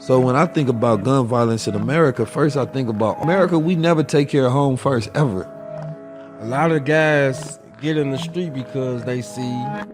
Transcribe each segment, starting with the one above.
So when I think about gun violence in America, first I think about America, we never take care of home first, ever. A lot of guys get in the street because they see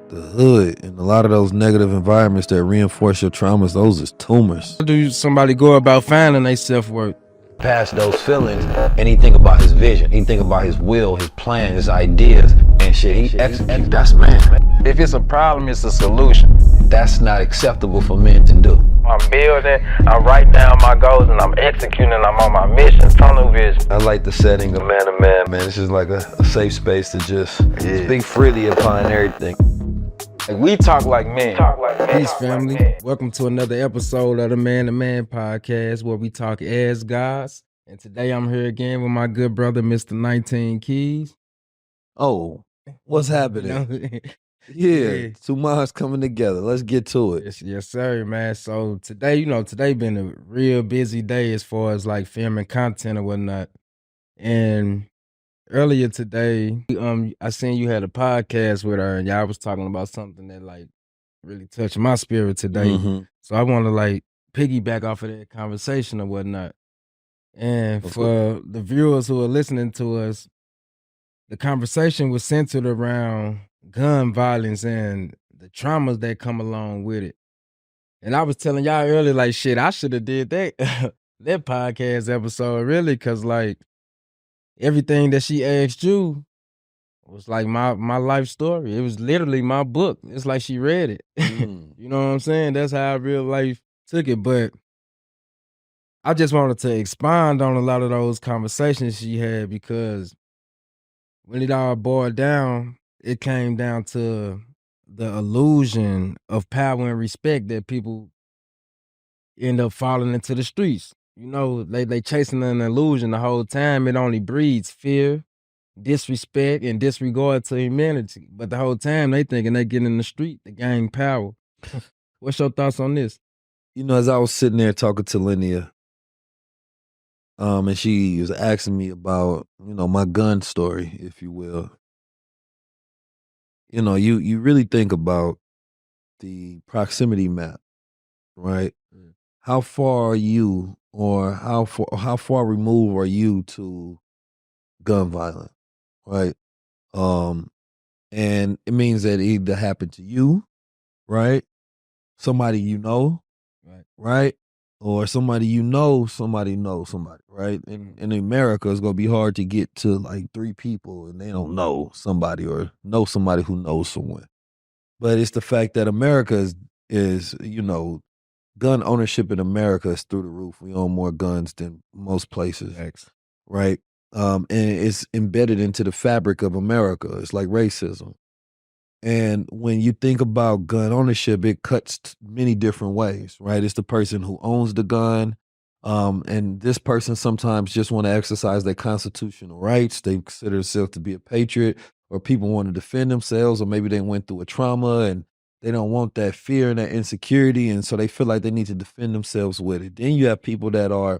the hood and a lot of those negative environments that reinforce your traumas, those is tumors. How do somebody go about finding their self-worth? Past those feelings, and he think about his vision, he think about his will, his plan, his ideas, and shit, he execute. That's man. If it's a problem, it's a solution. That's not acceptable for men to do. I'm building, I'm writing down my goals, and I'm executing, I'm on my mission, tunnel vision. I like the setting of Man to man. man, it's just like a safe space to just speak freely upon everything. Like, we talk like men. Peace, Talk like family. men. Welcome to another episode of the Man to Man podcast, where we talk as gods. And today I'm here again with my good brother, Mr. 19 Keys. Oh, what's happening? Yeah, two minds coming together. Let's get to it. Yes, sir, man. So today, today been a real busy day as far as like filming content or whatnot. And earlier today, I seen you had a podcast with her, and y'all was talking about something that like really touched my spirit today. Mhm. So I want to like piggyback off of that conversation or whatnot. And That's for the viewers who are listening to us, the conversation was centered around gun violence and the traumas that come along with it. And I was telling y'all earlier, like, shit, I should have did that that podcast episode, really, because like everything that she asked you was like my life story. It was literally my book. It's like she read it. Mm. You know what I'm saying? That's how real life took it. But I just wanted to expand on a lot of those conversations she had, because when it all boiled down, it came down to the illusion of power and respect that people end up falling into the streets. You know, they chasing an illusion the whole time. It only breeds fear, disrespect, and disregard to humanity. But the whole time they thinking they get in the street to gain power. What's your thoughts on this? You know, as I was sitting there talking to Linnea, and she was asking me about, my gun story, if you will. You really think about the proximity map, right? Mm. How far are you, or how far removed are you to gun violence, right? And it means that it either happened to you, right? Somebody you know, Right. right? Or somebody somebody knows somebody, right? In America, it's gonna be hard to get to like 3 people and they don't know somebody or know somebody who knows someone. But it's the fact that America is gun ownership in America is through the roof. We own more guns than most places, Thanks. right? And it's embedded into the fabric of America. It's like racism. And when you think about gun ownership, it cuts many different ways, right? It's the person who owns the gun. And this person sometimes just want to exercise their constitutional rights. They consider themselves to be a patriot, or people want to defend themselves, or maybe they went through a trauma and they don't want that fear and that insecurity. And so they feel like they need to defend themselves with it. Then you have people that are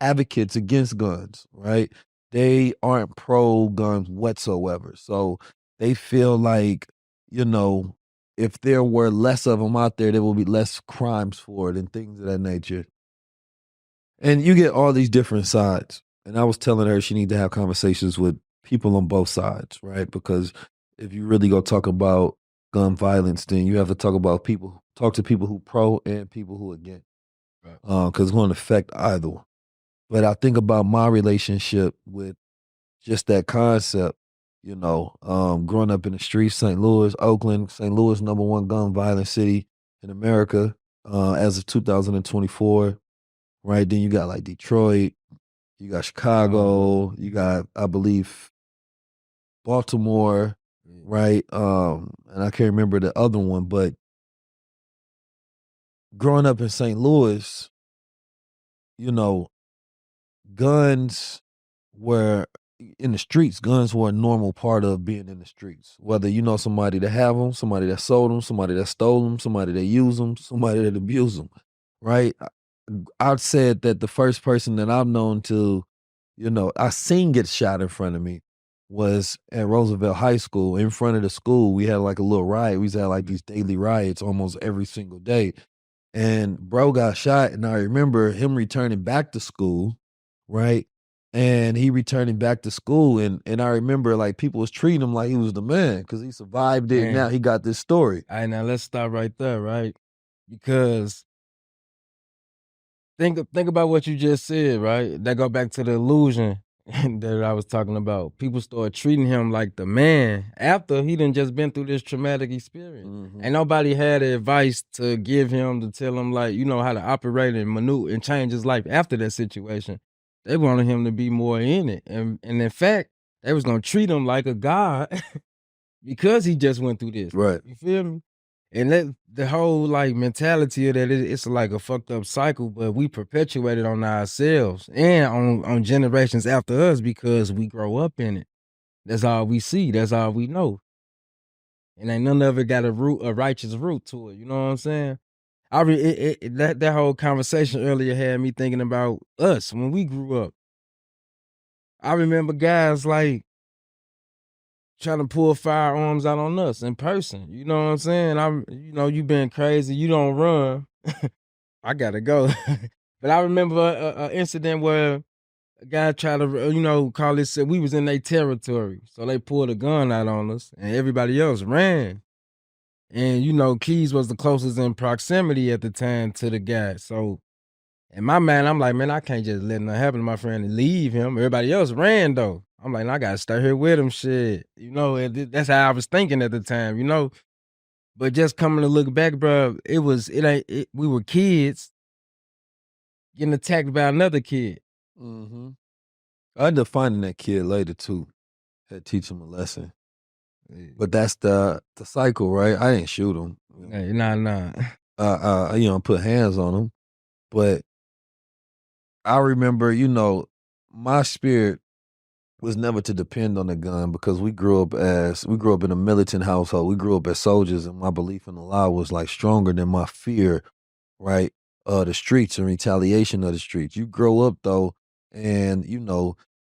advocates against guns, right? They aren't pro guns whatsoever. So they feel like, if there were less of them out there will be less crimes for it and things of that nature. And you get all these different sides. And I was telling her she need to have conversations with people on both sides, right? Because if you really go talk about gun violence, then you have to talk to people who pro and people who against. Right. Because it's going to affect either one. But I think about my relationship with just that concept, growing up in the streets, St. Louis, Oakland, St. Louis, #1 gun violence city in America, as of 2024, right? Then you got like Detroit, you got Chicago, you got, I believe, Baltimore, right? And I can't remember the other one, but growing up in St. Louis, guns were in the streets. Guns were a normal part of being in the streets. Whether you know somebody that have them, somebody that sold them, somebody that stole them, somebody that used them, somebody that abused them, right? I've said that the first person that I've known to, I seen get shot in front of me was at Roosevelt High School. In front of the school, we had like a little riot. We used to have like these daily riots almost every single day. And bro got shot, and I remember him returning back to school, right? And he returning back to school, and I remember like people was treating him like he was the man because he survived it. Man. Now he got this story. All right, now let's stop right there, right? Because think about what you just said, right? That go back to the illusion that I was talking about. People start treating him like the man after he done just been through this traumatic experience. Mhm. Ain't nobody had advice to give him to tell him like, you know, how to operate and maneuver and change his life after that situation. They wanted him to be more in it. And in fact, they was gonna treat him like a god because he just went through this. Right. You feel me? And that the whole like mentality of that, it's like a fucked up cycle, but we perpetuate it on ourselves and on generations after us because we grow up in it. That's all we see. That's all we know. And ain't none of it got a righteous root to it. You know what I'm saying? That whole conversation earlier had me thinking about us when we grew up. I remember guys like trying to pull firearms out on us in person. You know what I'm saying? You been crazy. You don't run. I gotta go. But I remember an incident where a guy tried to, call this. We was in their territory, so they pulled a gun out on us, and everybody else ran. And Keys was the closest in proximity at the time to the guy. So in my mind, I'm like, man, I can't just let nothing happen to my friend and leave him. Everybody else ran though. I'm like, I gotta stay here with him. Shit, that's how I was thinking at the time. But just coming to look back, bro, we were kids getting attacked by another kid. Mm-hmm. I ended up finding that kid later too. Had to teach him a lesson. But that's the cycle, right? I didn't shoot him. Hey, nah. Put hands on him. But I remember, my spirit was never to depend on the gun because we grew up in a militant household. We grew up as soldiers, and my belief in the law was like stronger than my fear, right? The streets and retaliation of the streets. You grow up though, and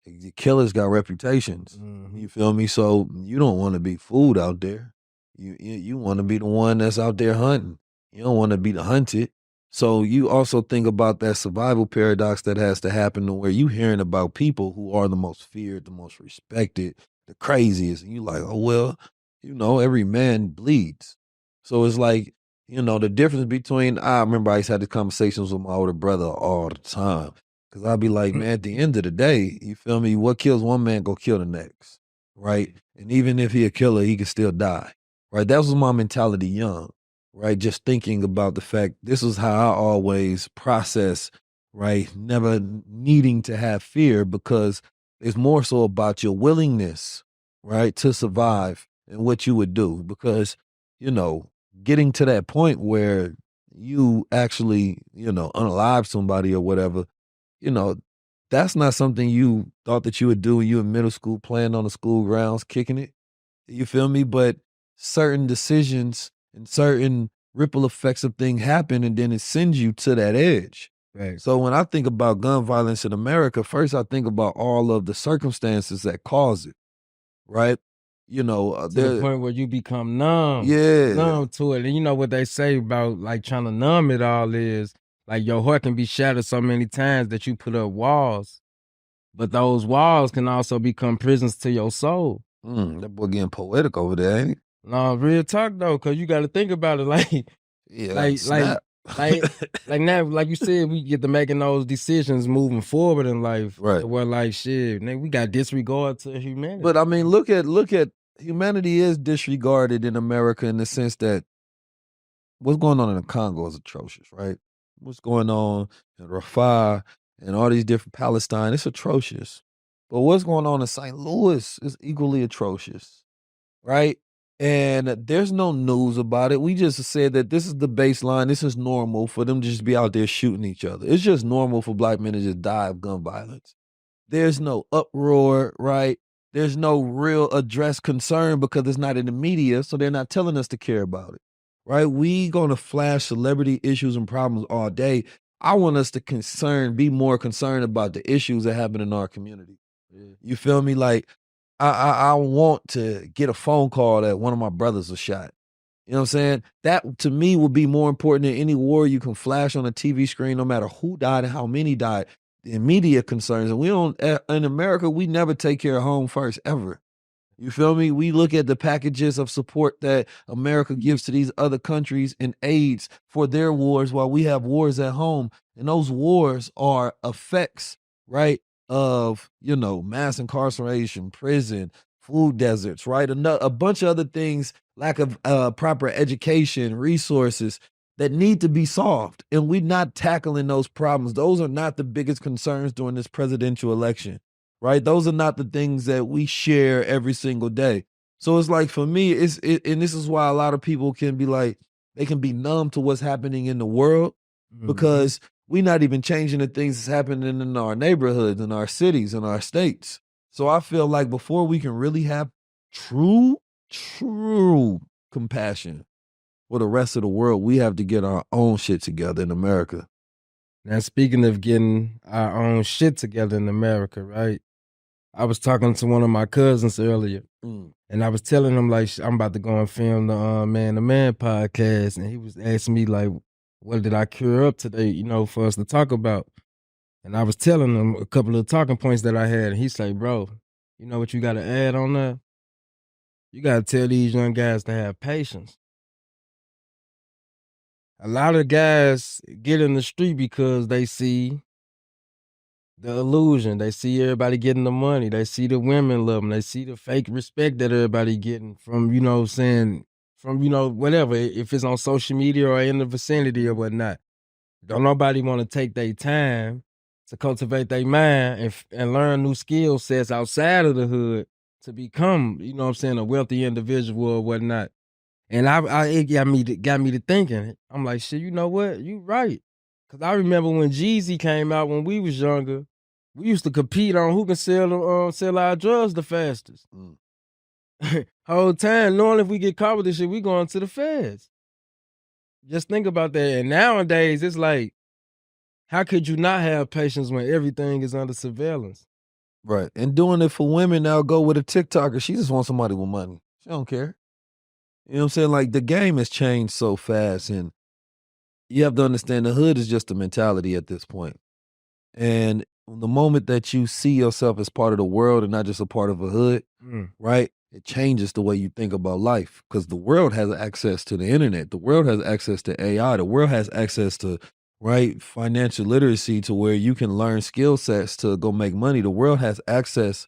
the killers got reputations. Mhm. You feel me? So you don't want to be fooled out there. You want to be the one that's out there hunting. You don't want to be the hunted. So you also think about that survival paradox that has to happen to where you hearing about people who are the most feared, the most respected, the craziest, and you like, oh well, every man bleeds. So it's like, the difference between, I remember I used to have these conversations with my older brother all the time. Cause I'd be like, man, at the end of the day, you feel me? What kills one man go kill the next, right? And even if he a killer, he can still die, right? That was my mentality young, right? Just thinking about the fact this is how I always process, right? Never needing to have fear because it's more so about your willingness, right, to survive and what you would do. Because, getting to that point where you actually, unalive somebody or whatever, that's not something you thought that you would do when you were in middle school, playing on the school grounds, kicking it. You feel me? But certain decisions and certain ripple effects of things happen, and then it sends you to that edge. Right. So when I think about gun violence in America, first I think about all of the circumstances that cause it, right? To the point where you become numb. Numb to it. And you know what they say about like trying to numb it all is like your heart can be shattered so many times that you put up walls. But those walls can also become prisons to your soul. That boy getting poetic over there, ain't he? No, real talk though, cause you gotta think about it like now, like you said, we get to making those decisions moving forward in life. Right. Where like shit, we got disregard to humanity. But I mean, look at humanity is disregarded in America in the sense that what's going on in the Congo is atrocious, right? What's going on in Rafah and all these different Palestine, it's atrocious. But what's going on in St. Louis is equally atrocious, right? And there's no news about it. We just said that this is the baseline. This is normal for them to just be out there shooting each other. It's just normal for black men to just die of gun violence. There's no uproar, right? There's no real addressed concern because it's not in the media, so they're not telling us to care about it, right? We gonna flash celebrity issues and problems all day. I want us to be more concerned about the issues that happen in our community. You feel me? Like, I want to get a phone call that one of my brothers was shot. You know what I'm saying? That to me would be more important than any war you can flash on a TV screen, no matter who died and how many died. The immediate concerns. And we don't, in America, we never take care of home first, ever. You feel me? We look at the packages of support that America gives to these other countries and aids for their wars while we have wars at home. And those wars are effects, right, of, mass incarceration, prison, food deserts, right? A bunch of other things, lack of proper education, resources that need to be solved. And we're not tackling those problems. Those are not the biggest concerns during this presidential election. Right? Those are not the things that we share every single day. So it's like for me, and this is why a lot of people can be like, they can be numb to what's happening in the world because we're not even changing the things that's happening in our neighborhoods, in our cities, in our states. So I feel like before we can really have true compassion for the rest of the world, we have to get our own shit together in America. Now, speaking of getting our own shit together in America, right? I was talking to one of my cousins earlier, and I was telling him, like, I'm about to go and film the Man to Man podcast, and he was asking me, like, what did I cure up today, for us to talk about? And I was telling him a couple of talking points that I had, and he's like, bro, you know what you got to add on that? You got to tell these young guys to have patience. A lot of guys get in the street because they see the illusion. They see everybody getting the money. They see the women love them. They see the fake respect that everybody getting from, whatever, if it's on social media or in the vicinity or whatnot. Don't nobody want to take their time to cultivate their mind and learn new skill sets outside of the hood to become, a wealthy individual or whatnot. And it got me to thinking. I'm like, shit, you know what? You right. Cause I remember when Jeezy came out when we was younger, we used to compete on who can sell our drugs the fastest. Whole time, knowing if we get caught with this shit, we going to the feds. Just think about that. And nowadays, it's like, how could you not have patience when everything is under surveillance? Right. And doing it for women now, go with a TikToker. She just wants somebody with money. She don't care. You know what I'm saying? Like the game has changed so fast, and you have to understand the hood is just a mentality at this point. And the moment that you see yourself as part of the world and not just a part of a hood, right? It changes the way you think about life because the world has access to the internet. The world has access to AI. The world has access to, right, financial literacy to where you can learn skill sets to go make money. The world has access,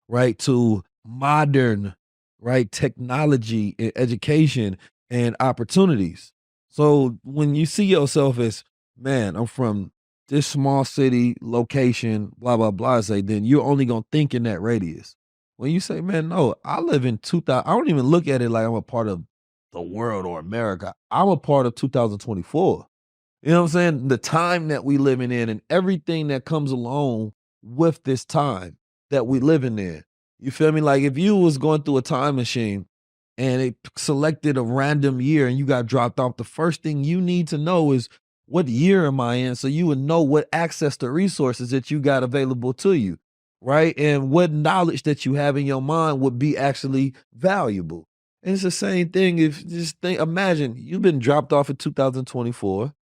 right, to modern, right, technology and education and opportunities. So when you see yourself as, man, I'm from this small city location, blah, blah, blah, say, then you're only going to think in that radius. When you say, man, no, I live in 2000, I don't even look at it like I'm a part of the world or America. I'm a part of 2024. You know what I'm saying? The time that we living in and everything that comes along with this time that we living in. You feel me? Like if you was going through a time machine and it selected a random year and you got dropped off, the first thing you need to know is what year am I in? So you would know what access to resources that you got available to you, right? And what knowledge that you have in your mind would be actually valuable. And it's the same thing if imagine you've been dropped off in 2024.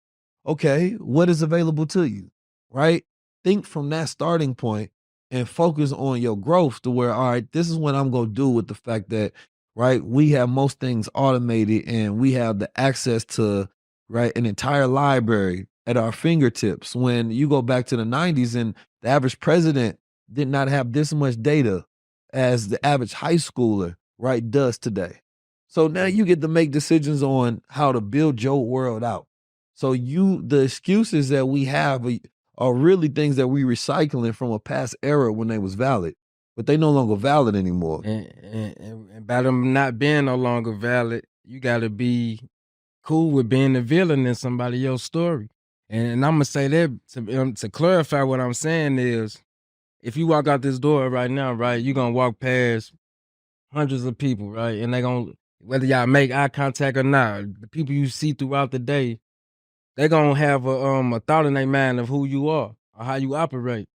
Okay, what is available to you, right? Think from that starting point and focus on your growth to where, all right, this is what I'm going to do with the fact that, right, we have most things automated and we have the access to, right, an entire library at our fingertips. When you go back to the 90s and the average president did not have this much data as the average high schooler, right, does today. So now you get to make decisions on how to build your world out. So the excuses that we have are really things that we recycling from a past era when they was valid, but they no longer valid anymore. And by them not being no longer valid, you got to be cool with being the villain in somebody else's story. And I'm gonna say that to clarify what I'm saying is, if you walk out this door right now, right, you're gonna walk past hundreds of people, right, and they gonna, whether y'all make eye contact or not, the people you see throughout the day, they gonna have a thought in their mind of who you are or how you operate.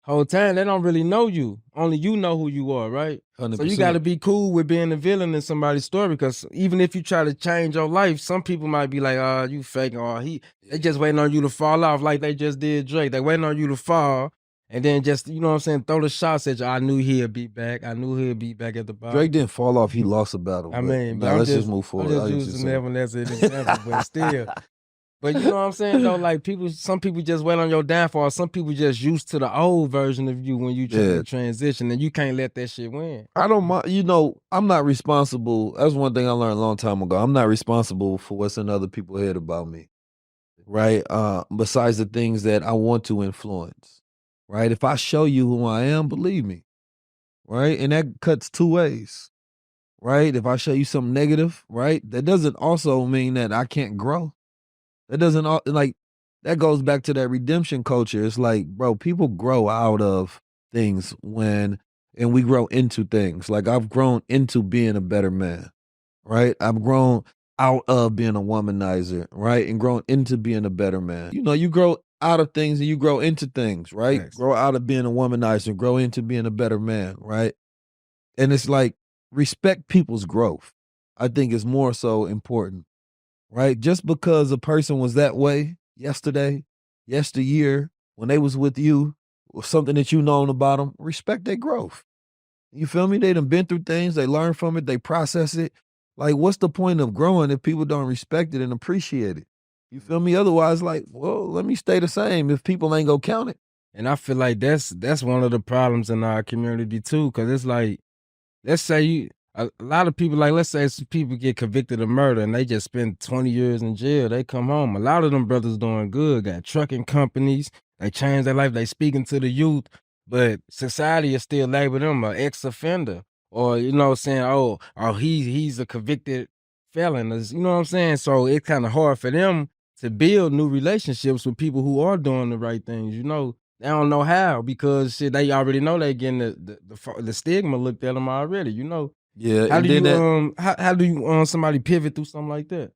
whole time they don't really know you. Only you know who you are, right? 100%. So you got to be cool with being the villain in somebody's story, because even if you try to change your life, some people might be like, "Oh, you faking," or they just waiting on you to fall off, like they just did Drake. They waiting on you to fall, and then just, you know what I'm saying, throw the shots at you. I knew he'd be back. I knew he'd be back at the bottom. Drake didn't fall off. He lost a battle. I mean, nah, let's just move forward. I'm just using that one as an example, but still. But you know what I'm saying though, like some people just wait on your downfall. Some people just used to the old version of you when you try to transition, and you can't let that shit win. I don't mind. You know, I'm not responsible. That's one thing I learned a long time ago. I'm not responsible for what's in other people's head about me, right? Besides the things that I want to influence, right? If I show you who I am, believe me, right? And that cuts two ways, right? If I show you something negative, right, that doesn't also mean that I can't grow. That doesn't, like, that goes back to that redemption culture. It's like, bro, people grow out of things and we grow into things. Like, I've grown into being a better man, right? I've grown out of being a womanizer, right? And grown into being a better man. You know, you grow out of things and you grow into things, right? Yes. Grow out of being a womanizer and grow into being a better man, right? And it's like, respect people's growth, I think, is more so important. Right? Just because a person was that way yesterday, yesteryear, when they was with you, or something that you known about them, respect their growth. You feel me? They done been through things, they learn from it, they process it. Like, what's the point of growing if people don't respect it and appreciate it? You feel me? Otherwise, like, well, let me stay the same if people ain't gonna count it. And I feel like that's one of the problems in our community too, because it's like, let's say a lot of people, like, let's say some people get convicted of murder and they just spend 20 years in jail. They come home. A lot of them brothers doing good, got trucking companies. They changed their life. They speaking to the youth, but society is still labeling them an ex-offender, or, you know, saying, oh, he's a convicted felon. You know what I'm saying? So it's kind of hard for them to build new relationships with people who are doing the right things. You know, they don't know how, because shit, they already know they getting the stigma looked at them already. You know. Yeah. How do you how do you somebody pivot through something like that?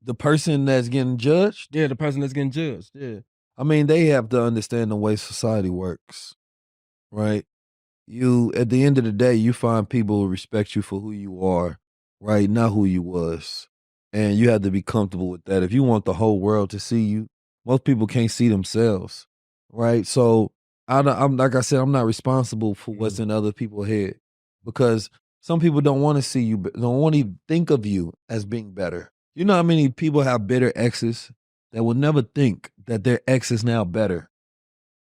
The person that's getting judged? Yeah, the person that's getting judged. Yeah. I mean, they have to understand the way society works, right? You, at the end of the day, you find people who respect you for who you are, right? Not who you was. And you have to be comfortable with that. If you want the whole world to see you, most people can't see themselves, right? So I'm like I said, I'm not responsible for what's in other people's head, because some people don't want to see you, don't want to think of you as being better. You know how many people have bitter exes that will never think that their ex is now better?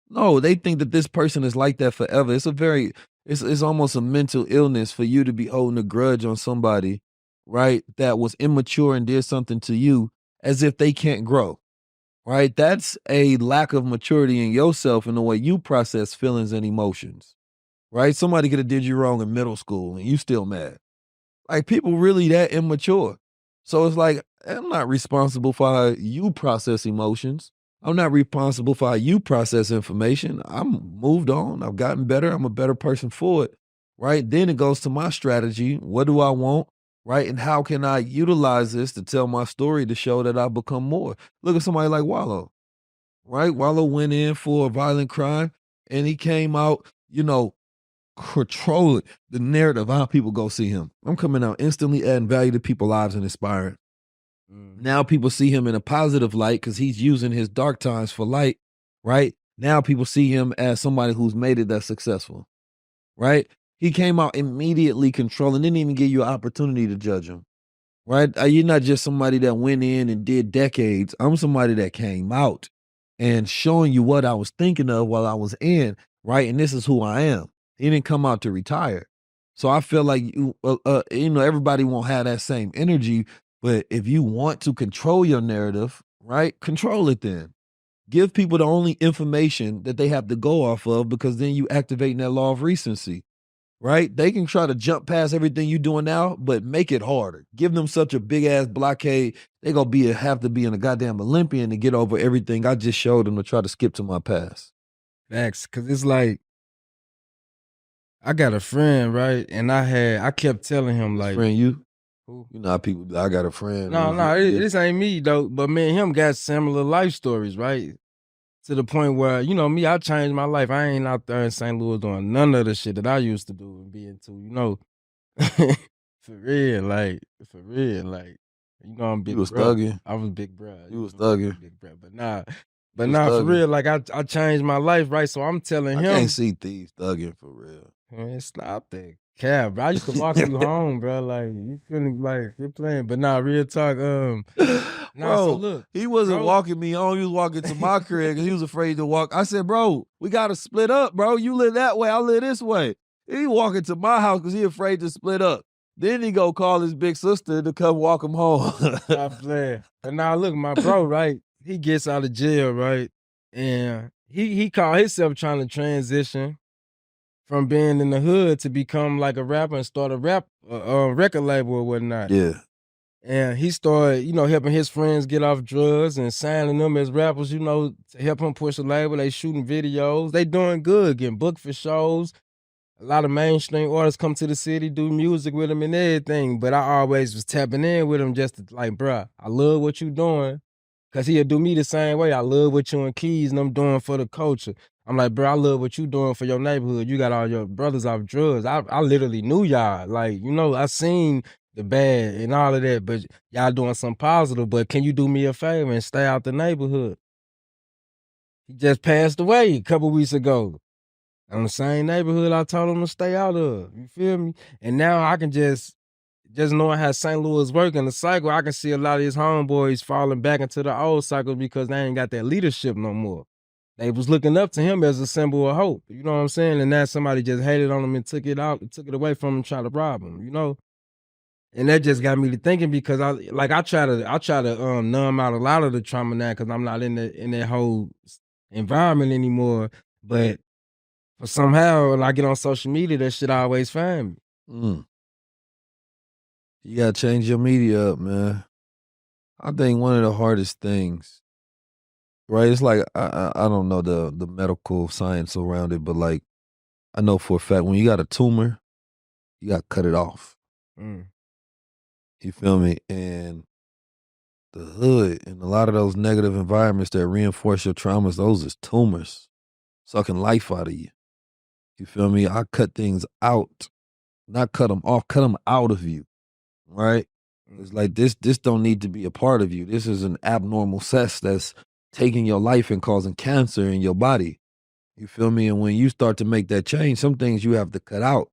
No, they think that this person is like that forever. It's almost a mental illness for you to be holding a grudge on somebody, right, that was immature and did something to you, as if they can't grow, right? That's a lack of maturity in yourself and the way you process feelings and emotions, right? Somebody could have did you wrong in middle school and you still mad. Like, people really that immature. So it's like, I'm not responsible for how you process emotions. I'm not responsible for how you process information. I'm moved on. I've gotten better. I'm a better person for it, right? Then it goes to my strategy. What do I want, right? And how can I utilize this to tell my story to show that I've become more? Look at somebody like Wallow, right? Wallow went in for a violent crime and he came out, you know, controlling the narrative of how people go see him. I'm coming out instantly adding value to people's lives and inspiring. Now people see him in a positive light because he's using his dark times for light, right? Now people see him as somebody who's made it that successful, right? He came out immediately controlling, didn't even give you an opportunity to judge him, right? You're not just somebody that went in and did decades. I'm somebody that came out and showing you what I was thinking of while I was in, right? And this is who I am. He didn't come out to retire. So I feel like, you know, everybody won't have that same energy. But if you want to control your narrative, right, control it then. Give people the only information that they have to go off of, because then you activate that law of recency, right? They can try to jump past everything you're doing now, but make it harder. Give them such a big-ass blockade, they going to have to be in a goddamn Olympian to get over everything I just showed them to try to skip to my past. Facts, because it's like, I got a friend, right? And I kept telling him, like, friend, you? Who? You know how people, I got a friend. No, this ain't me though. But me and him got similar life stories, right? to the point where, you know, me, I changed my life. I ain't out there in St. Louis doing none of the shit that I used to do and be into, you know. For real, you know, I'm You big was bro. thugging. I was big bro. You was know, I'm thugging. big bro. But You was for thugging. real, like I changed my life, right? So I'm telling I him, can't see thieves thugging for real. man, stop that cab, bro. I used to walk you home, bro. Like you couldn't, like, you're playing. But real talk. So Bro, look, he wasn't walking me home. He was walking to my crib because he was afraid to walk. I said, bro, we got to split up, bro. You live that way. I live this way. He walking to my house because he afraid to split up. Then he go call his big sister to come walk him home. Stop playing. But look, my bro, right? He gets out of jail, right? And he called himself trying to transition from being in the hood to become like a rapper and start a record label or whatnot. Yeah. And he started, you know, helping his friends get off drugs and signing them as rappers, you know, to help him push a label. They shooting videos. They doing good, getting booked for shows. A lot of mainstream artists come to the city, do music with him and everything. But I always was tapping in with him just to, like, bruh, I love what you doing. Cause he'll do me the same way. I love what you and Keys and them doing for the culture. I'm like, bro, I love what you doing for your neighborhood. You got all your brothers off drugs. I literally knew y'all. Like, you know, I seen the bad and all of that, but y'all doing something positive. But can you do me a favor and stay out the neighborhood? He just passed away a couple weeks ago. On the same neighborhood I told him to stay out of. You feel me? And now I can just knowing how St. Louis work in the cycle, I can see a lot of his homeboys falling back into the old cycle because they ain't got that leadership no more. They was looking up to him as a symbol of hope. You know what I'm saying? And now somebody just hated on him and took it away from him, tried to rob him, you know? And that just got me to thinking because I try to numb out a lot of the trauma now because I'm not in that whole environment anymore. But somehow when I get on social media, that shit always find me. You gotta change your media up, man. I think one of the hardest things, right? It's like I don't know the medical science around it, but like I know for a fact when you got a tumor, you gotta cut it off. You feel me? And the hood and a lot of those negative environments that reinforce your traumas, those is tumors sucking life out of you. You feel me? I cut things out, not cut them off, cut them out of you, right? It's like this don't need to be a part of you. This is an abnormal cess that's taking your life and causing cancer in your body. You feel me? And when you start to make that change, some things you have to cut out,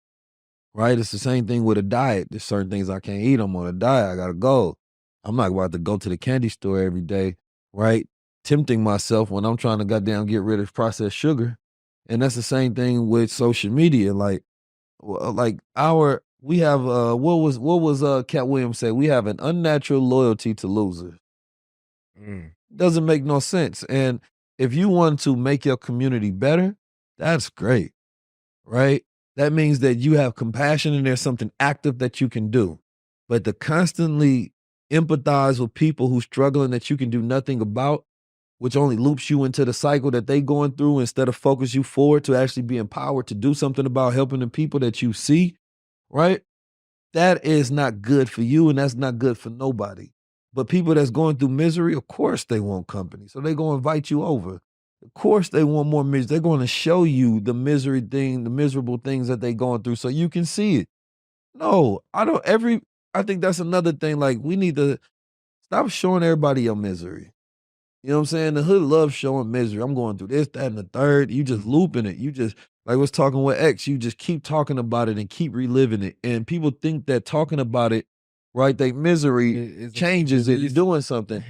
right? It's the same thing with a diet. There's certain things I can't eat. I'm on a diet. I got to go. I'm not about to go to the candy store every day, right? Tempting myself when I'm trying to goddamn get rid of processed sugar. And that's the same thing with social media. Like we have what was Cat Williams said? We have an unnatural loyalty to losers. Doesn't make no sense. And if you want to make your community better, that's great, right? That means that you have compassion and there's something active that you can do. But to constantly empathize with people who's struggling that you can do nothing about, which only loops you into the cycle that they going through instead of focus you forward to actually be empowered to do something about helping the people that you see, right? That is not good for you and that's not good for nobody. But people that's going through misery, of course they want company. So they're going to invite you over. Of course they want more misery. They're going to show you the misery thing, the miserable things that they're going through so you can see it. No, I think that's another thing. Like we need to stop showing everybody your misery. You know what I'm saying? The hood loves showing misery. I'm going through this, that, and the third. You just looping it. You just, like I was talking with X, you just keep talking about it and keep reliving it. And people think that talking about it, right, their misery changes it, doing something.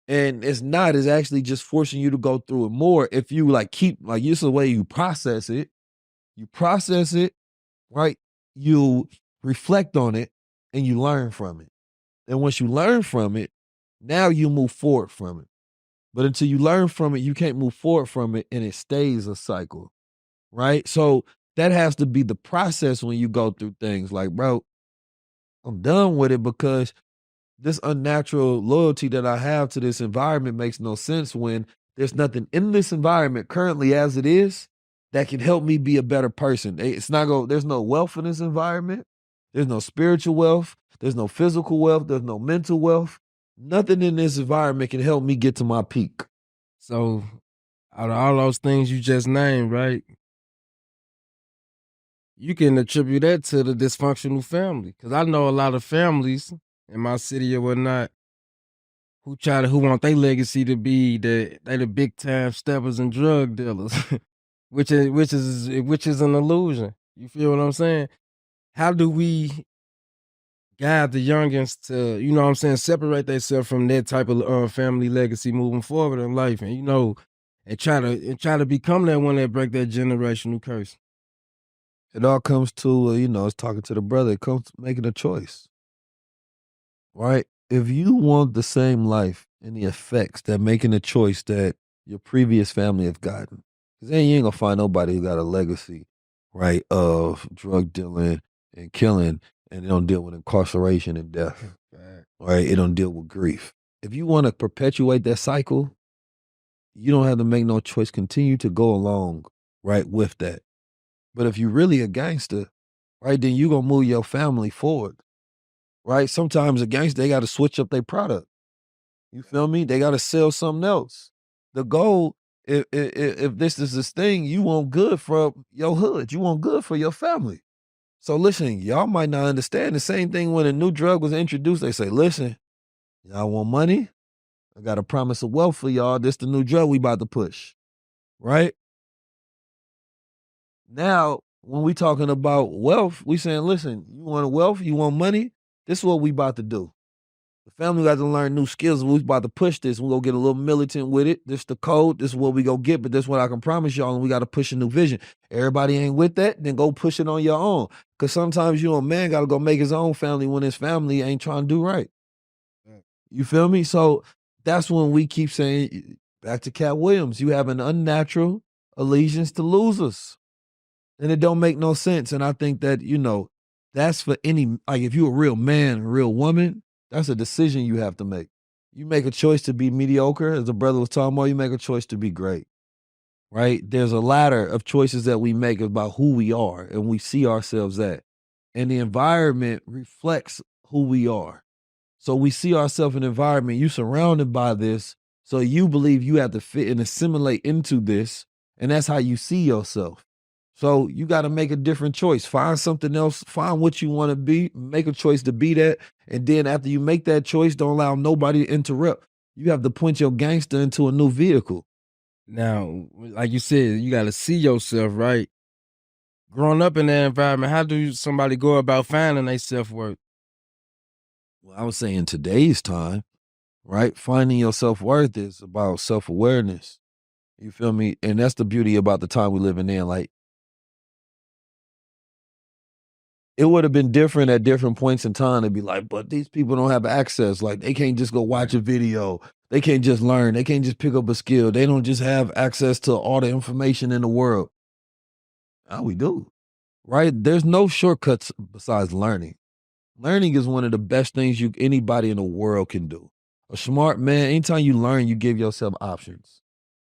And it's not. It's actually just forcing you to go through it more. If you this is the way you process it. You process it, right? You reflect on it and you learn from it. And once you learn from it, now you move forward from it. But until you learn from it, you can't move forward from it and it stays a cycle, right? So that has to be the process when you go through things like, bro, I'm done with it because this unnatural loyalty that I have to this environment makes no sense when there's nothing in this environment currently as it is that can help me be a better person. There's no wealth in this environment. There's no spiritual wealth. There's no physical wealth. There's no mental wealth. Nothing in this environment can help me get to my peak. So out of all those things you just named, right? You can attribute that to the dysfunctional family. Cause I know a lot of families in my city or whatnot who want their legacy to be that they the big time steppers and drug dealers, which is an illusion. You feel what I'm saying? How do we guide the youngins to, you know what I'm saying, separate themselves from that type of family legacy moving forward in life, and and try to become that one that break that generational curse. It all comes to, it's talking to the brother. It comes to making a choice, right? If you want the same life and the effects that making a choice that your previous family have gotten, because then you ain't gonna find nobody who got a legacy, right, of drug dealing and killing, and they don't deal with incarceration and death, right? It don't deal with grief. If you want to perpetuate that cycle, you don't have to make no choice. Continue to go along, right, with that. But if you really a gangster, right, then you gonna move your family forward, right? Sometimes a gangster, they got to switch up their product. You feel me? They got to sell something else. The goal, if this is this thing, you want good for your hood. You want good for your family. So listen, y'all might not understand the same thing when a new drug was introduced. They say, listen, y'all want money? I got a promise of wealth for y'all. This the new drug we about to push, right? Now, when we talking about wealth, we saying, listen, you want wealth? You want money? This is what we about to do. The family got to learn new skills. We about to push this. We're going to get a little militant with it. This the code. This is what we going to get, but this is what I can promise y'all, and we got to push a new vision. Everybody ain't with that, then go push it on your own. Because sometimes a man got to go make his own family when his family ain't trying to do right. You feel me? So that's when we keep saying, back to Cat Williams, you have an unnatural allegiance to losers. And it don't make no sense. And I think that, that's for any, like if you're a real man, a real woman, that's a decision you have to make. You make a choice to be mediocre, as the brother was talking about, you make a choice to be great, right? There's a ladder of choices that we make about who we are and we see ourselves at. And the environment reflects who we are. So we see ourselves in an environment, you surrounded by this, so you believe you have to fit and assimilate into this, and that's how you see yourself. So you got to make a different choice. Find something else. Find what you want to be. Make a choice to be that. And then after you make that choice, don't allow nobody to interrupt. You have to point your gangster into a new vehicle. Now, like you said, you got to see yourself, right? Growing up in that environment, how do somebody go about finding their self-worth? Well, I would say in today's time, right, finding your self-worth is about self-awareness. You feel me? And that's the beauty about the time we're living in. Like, it would have been different at different points in time to be like, but these people don't have access. Like, they can't just go watch a video. They can't just learn. They can't just pick up a skill. They don't just have access to all the information in the world. Now we do, right? There's no shortcuts besides learning. Learning is one of the best things anybody in the world can do. A smart man, anytime you learn, you give yourself options,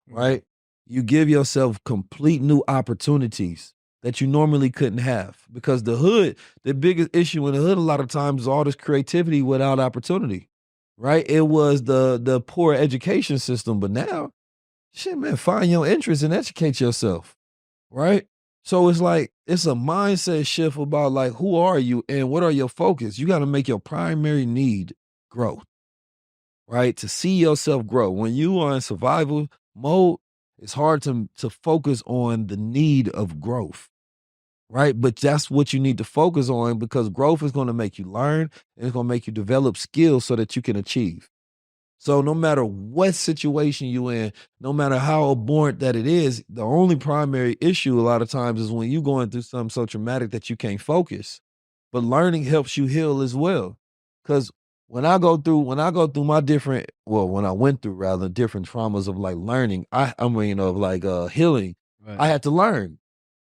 right? You give yourself complete new opportunities that you normally couldn't have, because the biggest issue in the hood a lot of times is all this creativity without opportunity, right? It was the poor education system, but now, shit, man, find your interest and educate yourself, right? So it's like, it's a mindset shift about like, who are you and what are your focus? You got to make your primary need growth, right? To see yourself grow. When you are in survival mode, it's hard to focus on the need of growth, right? But that's what you need to focus on, because growth is going to make you learn and it's going to make you develop skills so that you can achieve. So no matter what situation you're in, no matter how abhorrent that it is, the only primary issue a lot of times is when you're going through something so traumatic that you can't focus. But learning helps you heal as well. Because when I went through rather different traumas of like learning, healing, Right. I had to learn.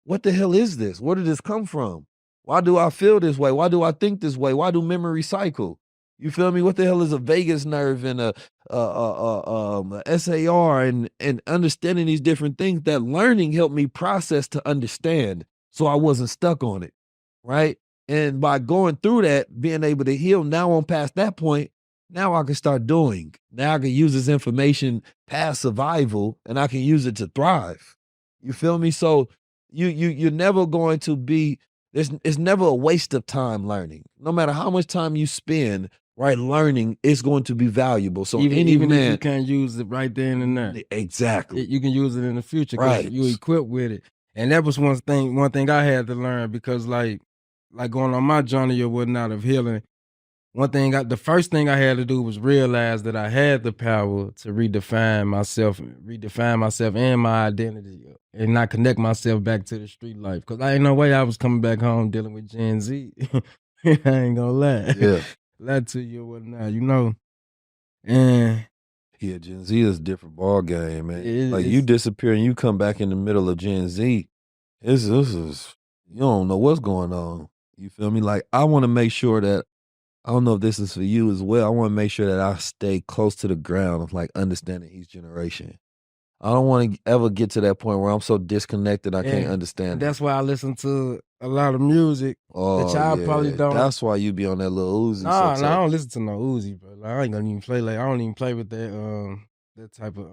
What the hell is this? Where did this come from? Why do I feel this way? Why do I think this way? Why do memory cycle? You feel me? What the hell is a vagus nerve and a SAR and understanding these different things? That learning helped me process to understand, so I wasn't stuck on it, right? And by going through that, being able to heal, now I'm past that point. Now I can start doing. Now I can use this information past survival, and I can use it to thrive. You feel me? So you're never going to be. It's never a waste of time learning. No matter how much time you spend, right, learning, it's going to be valuable. So even man, if you can't use it right then and there, exactly, you can use it in the future because right. you equipped with it. And that was one thing I had to learn because like going on my journey or whatnot of healing. The first thing I had to do was realize that I had the power to redefine myself and my identity, and not connect myself back to the street life. Cause I ain't no way I was coming back home dealing with Gen Z. I ain't gonna lie. Yeah. Lie to you or whatnot, you know. And yeah, Gen Z is a different ball game, man. Like you it's disappear and you come back in the middle of Gen Z. This is you don't know what's going on. You feel me? Like I want to make sure that I don't know if this is for you as well. I want to make sure that I stay close to the ground of like understanding each generation. I don't want to ever get to that point where I'm so disconnected I can't understand. that's why I listen to a lot of music that y'all probably don't. That's why you be on that little Uzi. Nah, I don't listen to no Uzi, bro. Like, I ain't gonna even play I don't even play with that type of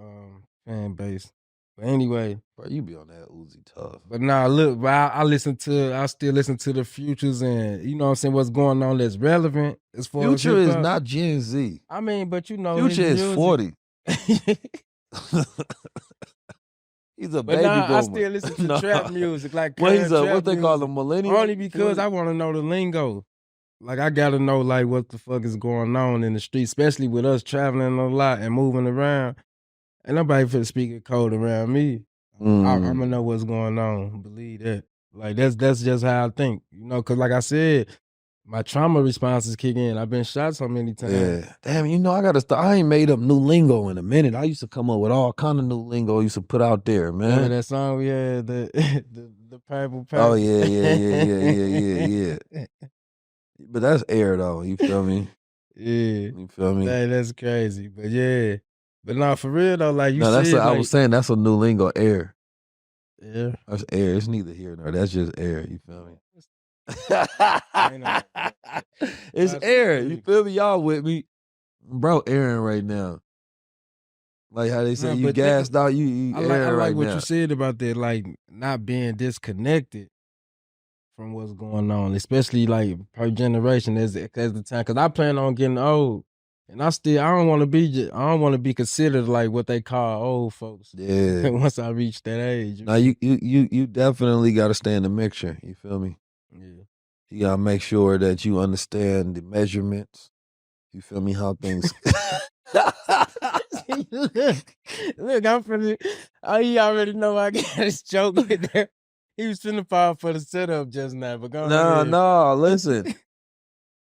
fan base. But anyway, bro, you be on that Uzi tough. But nah, look, bro, I still listen to the Futures and you know what I'm saying, what's going on that's relevant as far as Future is not Gen Z. I mean, but you know, Future is 40. He's a baby boomer. I still listen to trap music, like what they call the millennial? Only because I want to know the lingo. Like I gotta know like what the fuck is going on in the street, especially with us traveling a lot and moving around. Ain't nobody finna speak a code around me. I'm gonna know what's going on. Believe that. Like that's just how I think, you know. Cause like I said, my trauma responses kick in. I've been shot so many times. Yeah, damn. You know, I gotta start. I ain't made up new lingo in a minute. I used to come up with all kind of new lingo. I used to put out there, man. Remember that song we had, the purple. Oh yeah. But that's air though. You feel me? Yeah. You feel me? Hey, that's crazy. But yeah. But no, for real though, like you said. I was saying that's a new lingo, air. Yeah. That's air. It's neither here nor that's just air. You feel me? It's air. You feel me? Y'all with me? Bro, airing right now. Like how they say you gassed out, you airing right now. I like what you said about that, like not being disconnected from what's going on, especially like per generation as the time. Cause I plan on getting old. And I don't want to be considered like what they call old folks. Yeah. Once I reach that age. Now you definitely got to stay in the mixture. You feel me? Yeah. You gotta make sure that you understand the measurements. You feel me? How things. Look, I'm finna. Oh, you already know I got this joke with that. He was finna fall for the setup just now, but go ahead. No, listen.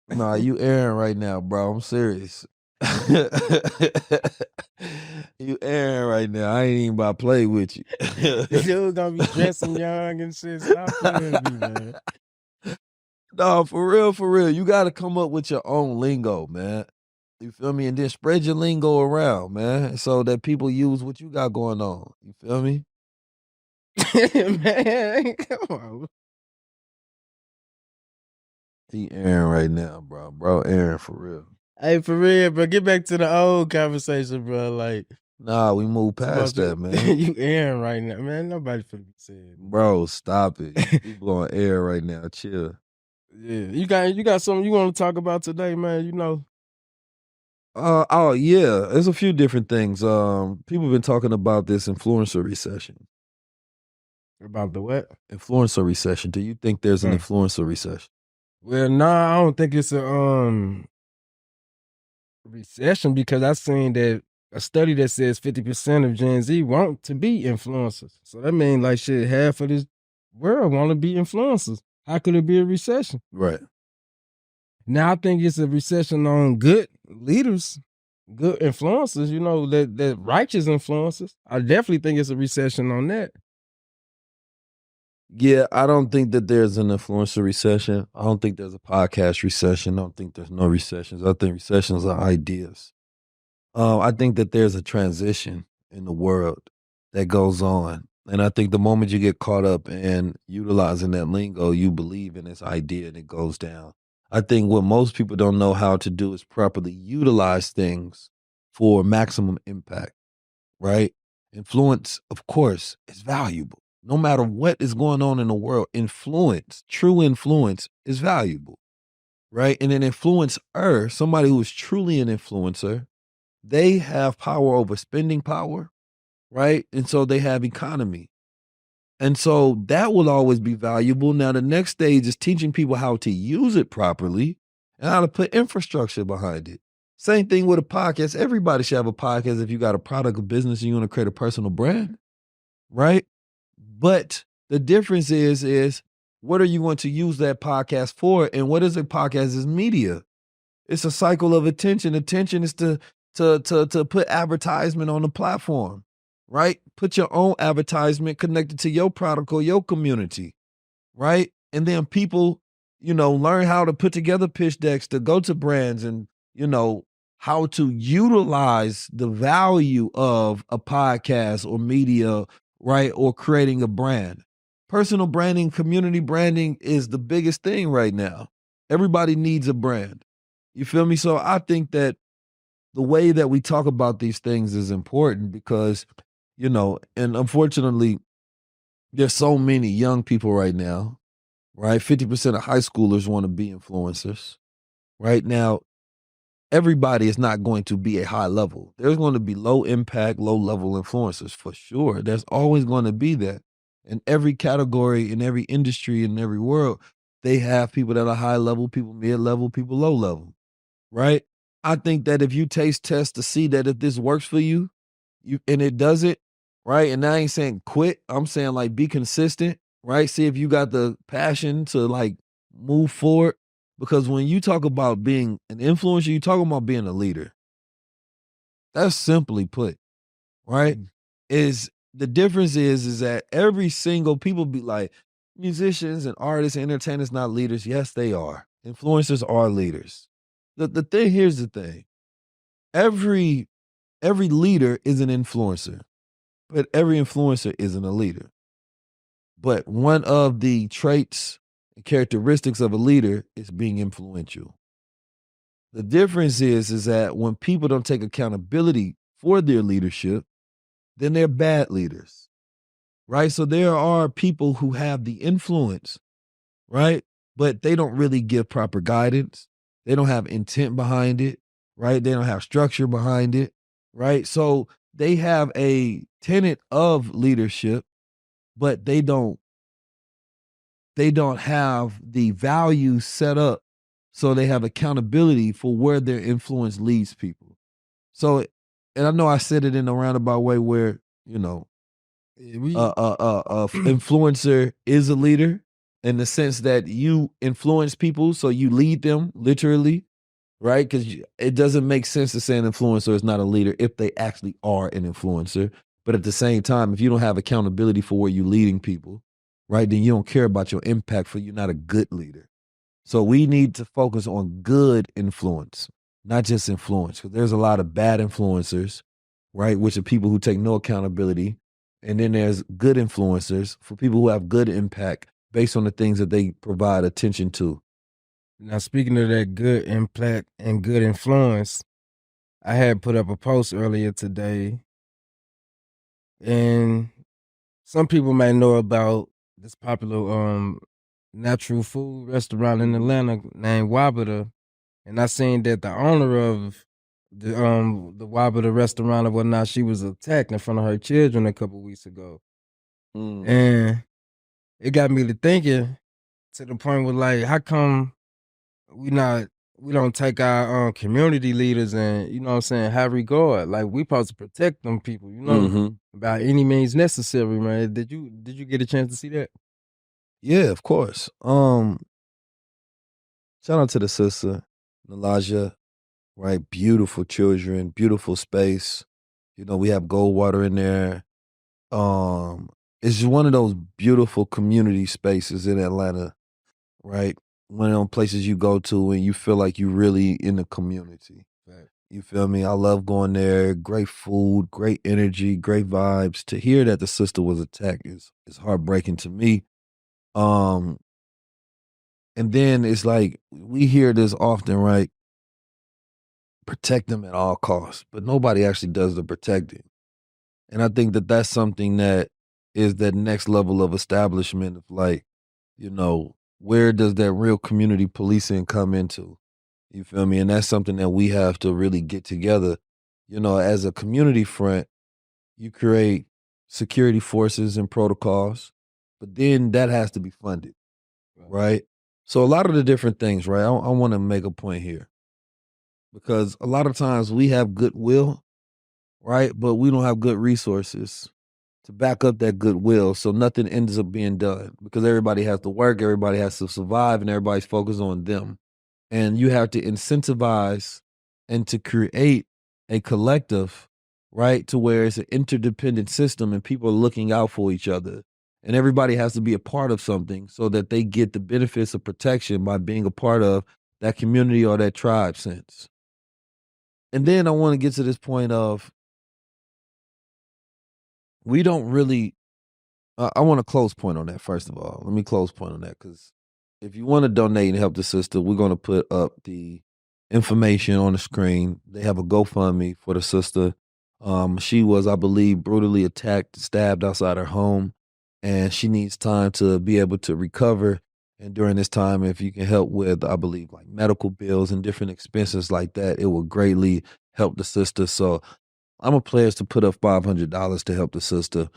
Nah, you airing right now, bro. I'm serious. You airing right now. I ain't even about to play with you. Dude gonna be dressing young and shit. Stop playing with me, man. No, for real. You gotta come up with your own lingo, man. You feel me? And then spread your lingo around, man, so that people use what you got going on. You feel me? Man, come on. He airing right now, bro. Bro, airing for real. Hey, for real, bro. Get back to the old conversation, bro. Like, nah, we moved past that, man. You airing right now, man. Nobody finna be saying. Bro, stop it. People on air right now. Chill. Yeah, you got something you want to talk about today, man? You know. Oh yeah, there's a few different things. People have been talking about this influencer recession. About the what? Influencer recession. Do you think there's an influencer recession? Well, nah, I don't think it's a recession because I seen that a study that says 50% of Gen Z want to be influencers. So that means like shit, half of this world want to be influencers. How could it be a recession? Right. Now I think it's a recession on good leaders, good influencers, you know, that righteous influencers. I definitely think it's a recession on that. Yeah, I don't think that there's an influencer recession. I don't think there's a podcast recession. I don't think there's no recessions. I think recessions are ideas. I think that there's a transition in the world that goes on. And I think the moment you get caught up in utilizing that lingo, you believe in this idea and it goes down. I think what most people don't know how to do is properly utilize things for maximum impact, right? Influence, of course, is valuable. No matter what is going on in the world, influence, true influence is valuable, right? And an influencer, somebody who is truly an influencer, they have power over spending power, right? And so they have economy. And so that will always be valuable. Now, the next stage is teaching people how to use it properly and how to put infrastructure behind it. Same thing with a podcast. Everybody should have a podcast if you got a product or business and you want to create a personal brand, right? But the difference is what are you going to use that podcast for? And what is a podcast? Is media. It's a cycle of attention. Attention is to put advertisement on the platform, right? Put your own advertisement connected to your product or your community, right? And then people, learn how to put together pitch decks to go to brands and, how to utilize the value of a podcast or media, right? Or creating a brand. Personal branding, community branding is the biggest thing right now. Everybody needs a brand. You feel me? So I think that the way that we talk about these things is important because, and unfortunately, there's so many young people right now, right? 50% of high schoolers want to be influencers. Right now, everybody is not going to be a high level. There's going to be low impact, low level influencers for sure. There's always going to be that. In every category, in every industry, in every world, they have people that are high level, people mid level, people low level. Right? I think that if you taste test to see that if this works for you, and it doesn't, right? And I ain't saying quit. I'm saying like be consistent, right? See if you got the passion to like move forward. Because when you talk about being an influencer, you're talking about being a leader. That's simply put, right? Is the difference is that every single people be like musicians and artists and entertainers not leaders. Yes, they are. Influencers are leaders. The thing, here's the thing. Every leader is an influencer, but every influencer isn't a leader. But one of the traits and characteristics of a leader is being influential. The difference is that when people don't take accountability for their leadership, then they're bad leaders, right? So there are people who have the influence, right? But they don't really give proper guidance. They don't have intent behind it, right? They don't have structure behind it, right? So they have a tenet of leadership, but they don't have the values set up so they have accountability for where their influence leads people. So, and I know I said it in a roundabout way where, influencer is a leader in the sense that you influence people, so you lead them literally, right? Because it doesn't make sense to say an influencer is not a leader if they actually are an influencer. But at the same time, if you don't have accountability for where you're leading people, right, then you don't care about your impact, for you're not a good leader. So we need to focus on good influence, not just influence, because there's a lot of bad influencers, right, which are people who take no accountability. And then there's good influencers for people who have good impact based on the things that they provide attention to. Now, speaking of that good impact and good influence, I had put up a post earlier today, and some people may know about this popular natural food restaurant in Atlanta named Wabata, and I seen that the owner of the Wabata restaurant or whatnot, she was attacked in front of her children a couple weeks ago, and it got me to thinking to the point where like, how come we don't take our community leaders and, you know what I'm saying, high regard? Like, we supposed to protect them people, by any means necessary, man. Did you get a chance to see that? Yeah, of course. Shout out to the sister, Nalaja, right? Beautiful children, beautiful space. We have Goldwater in there. It's just one of those beautiful community spaces in Atlanta, right? One of those places you go to and you feel like you really in the community. Right. You feel me? I love going there. Great food, great energy, great vibes. To hear that the sister was attacked is heartbreaking to me. And then it's like, we hear this often, right? Protect them at all costs, but nobody actually does the protecting. And I think that that's something that is that next level of establishment of like, where does that real community policing come into? You feel me? And that's something that we have to really get together. As a community front, you create security forces and protocols, but then that has to be funded, right? So a lot of the different things, right? I want to make a point here because a lot of times we have goodwill, right? But we don't have good resources to back up that goodwill. So nothing ends up being done because everybody has to work, everybody has to survive, and everybody's focused on them. And you have to incentivize and to create a collective, right? To where it's an interdependent system and people are looking out for each other. And everybody has to be a part of something so that they get the benefits of protection by being a part of that community or that tribe sense. And then I want to get to this point of we don't really, I want a close point on that, first of all. Let me close point on that because if you want to donate and help the sister, we're going to put up the information on the screen. They have a GoFundMe for the sister. She was, I believe, brutally attacked, stabbed outside her home, and she needs time to be able to recover. And during this time, if you can help with, I believe, like medical bills and different expenses like that, it will greatly help the sister. So I'm a pledge to put up $500 to help the sister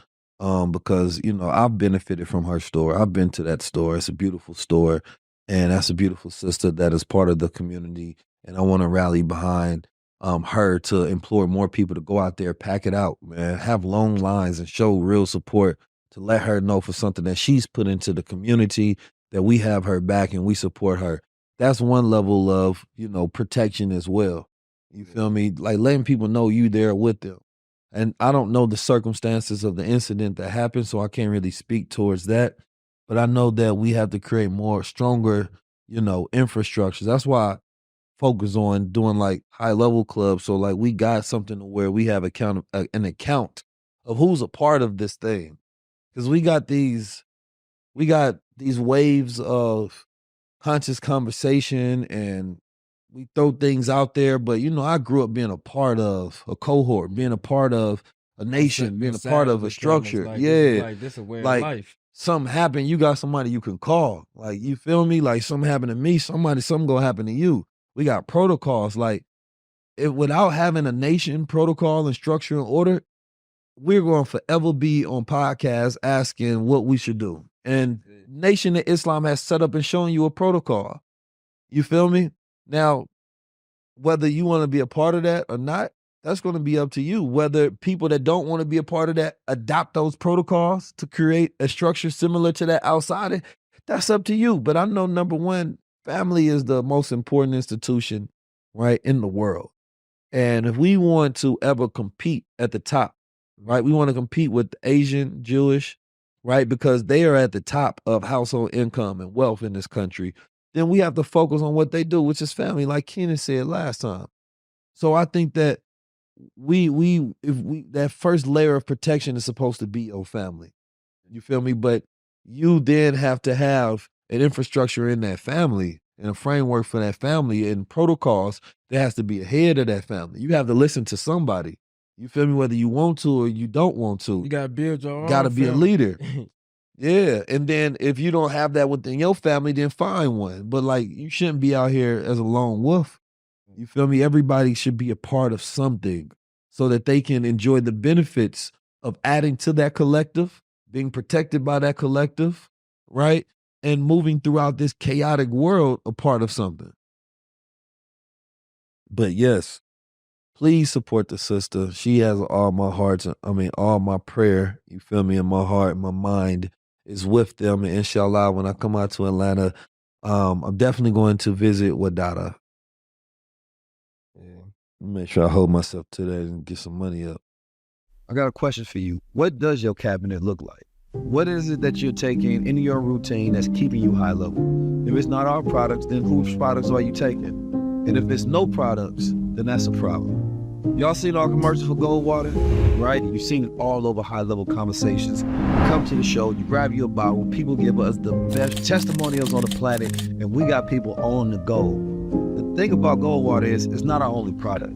because, I've benefited from her store. I've been to that store. It's a beautiful store, and that's a beautiful sister that is part of the community, and I want to rally behind her to implore more people to go out there, pack it out, man, have long lines and show real support to let her know for something that she's put into the community that we have her back and we support her. That's one level of, protection as well. You feel me? Like letting people know you there with them. And I don't know the circumstances of the incident that happened, so I can't really speak towards that. But I know that we have to create more stronger, infrastructures. That's why I focus on doing like high level clubs. So like we got something where we have an account of who's a part of this thing. Because we got these waves of conscious conversation and we throw things out there, but I grew up being a part of a cohort, being a part of a nation, being a part of a structure. Like, yeah. this is a way Like of life. something happened, you got somebody you can call. Like, you feel me? Like something happened to me, something gonna happen to you. We got protocols. Like without having a nation protocol and structure and order, we're going to forever be on podcasts asking what we should do. And Nation of Islam has set up and shown you a protocol. You feel me? Now, whether you want to be a part of that or not, that's going to be up to you. Whether people that don't want to be a part of that adopt those protocols to create a structure similar to that outside it, that's up to you. But I know, number one, family is the most important institution, right, in the world. And if we want to ever compete at the top, right, we want to compete with Asian, Jewish, right, because they are at the top of household income and wealth in this country, then we have to focus on what they do, which is family, like Keenan said last time. So I think that that first layer of protection is supposed to be your family. You feel me? But you then have to have an infrastructure in that family and a framework for that family and protocols that has to be ahead of that family. You have to listen to somebody. You feel me? Whether you want to or you don't want to. You gotta build your own. Gotta be a family. leader. Yeah. And then if you don't have that within your family, then find one. But like, you shouldn't be out here as a lone wolf. You feel me? Everybody should be a part of something so that they can enjoy the benefits of adding to that collective, being protected by that collective, right? And moving throughout this chaotic world a part of something. But yes, please support the sister. She has all my all my prayer, you feel me, in my heart, my mind is with them. And inshallah, when I come out to Atlanta, I'm definitely going to visit Wadada. Yeah. Make sure I hold myself to that and get some money up. I got a question for you. What does your cabinet look like? What is it that you're taking in your routine that's keeping you high level? If it's not our products, then whose products are you taking? And if it's no products, then that's a problem. Y'all seen our commercials for Goldwater, right? You've seen it all over high-level conversations. You come to the show, you grab your bottle, people give us the best testimonials on the planet, and we got people on the go. The thing about Goldwater is it's not our only product.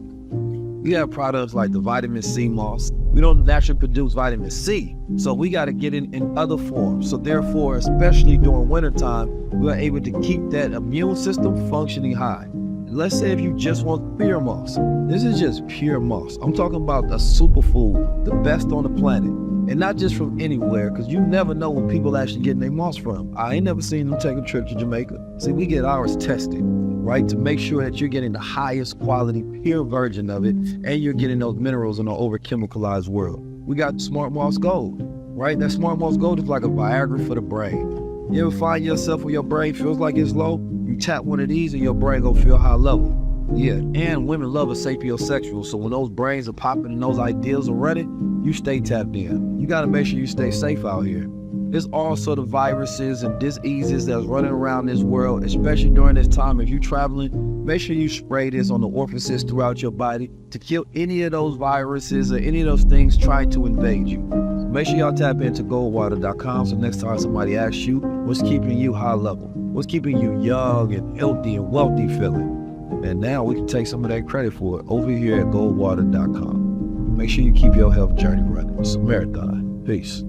We have products like the vitamin C moss. We don't naturally produce vitamin C, so we got to get it in other forms. So therefore, especially during wintertime, we're able to keep that immune system functioning high. And let's say if you just want pure moss, this is just pure moss. I'm talking about a superfood, the best on the planet. And not just from anywhere, because you never know where people actually getting their moss from. I ain't never seen them take a trip to Jamaica. See, we get ours tested, right, to make sure that you're getting the highest quality, pure version of it, and you're getting those minerals in an over-chemicalized world. We got Smart Moss Gold, right? That Smart Moss Gold is like a Viagra for the brain. You ever find yourself when your brain feels like it's low? You tap one of these and your brain gonna feel high level. Yeah, and women love a sapiosexual, so when those brains are popping and those ideals are running, you stay tapped in. You gotta make sure you stay safe out here. There's all sort of viruses and diseases that's running around this world, especially during this time. If you're traveling, make sure you spray this on the orifices throughout your body to kill any of those viruses or any of those things trying to invade you. So make sure y'all tap into goldwater.com so next time somebody asks you, what's keeping you high level? What's keeping you young and healthy and wealthy feeling? And now we can take some of that credit for it over here at goldwater.com. Make sure you keep your health journey running. It's a marathon. Peace.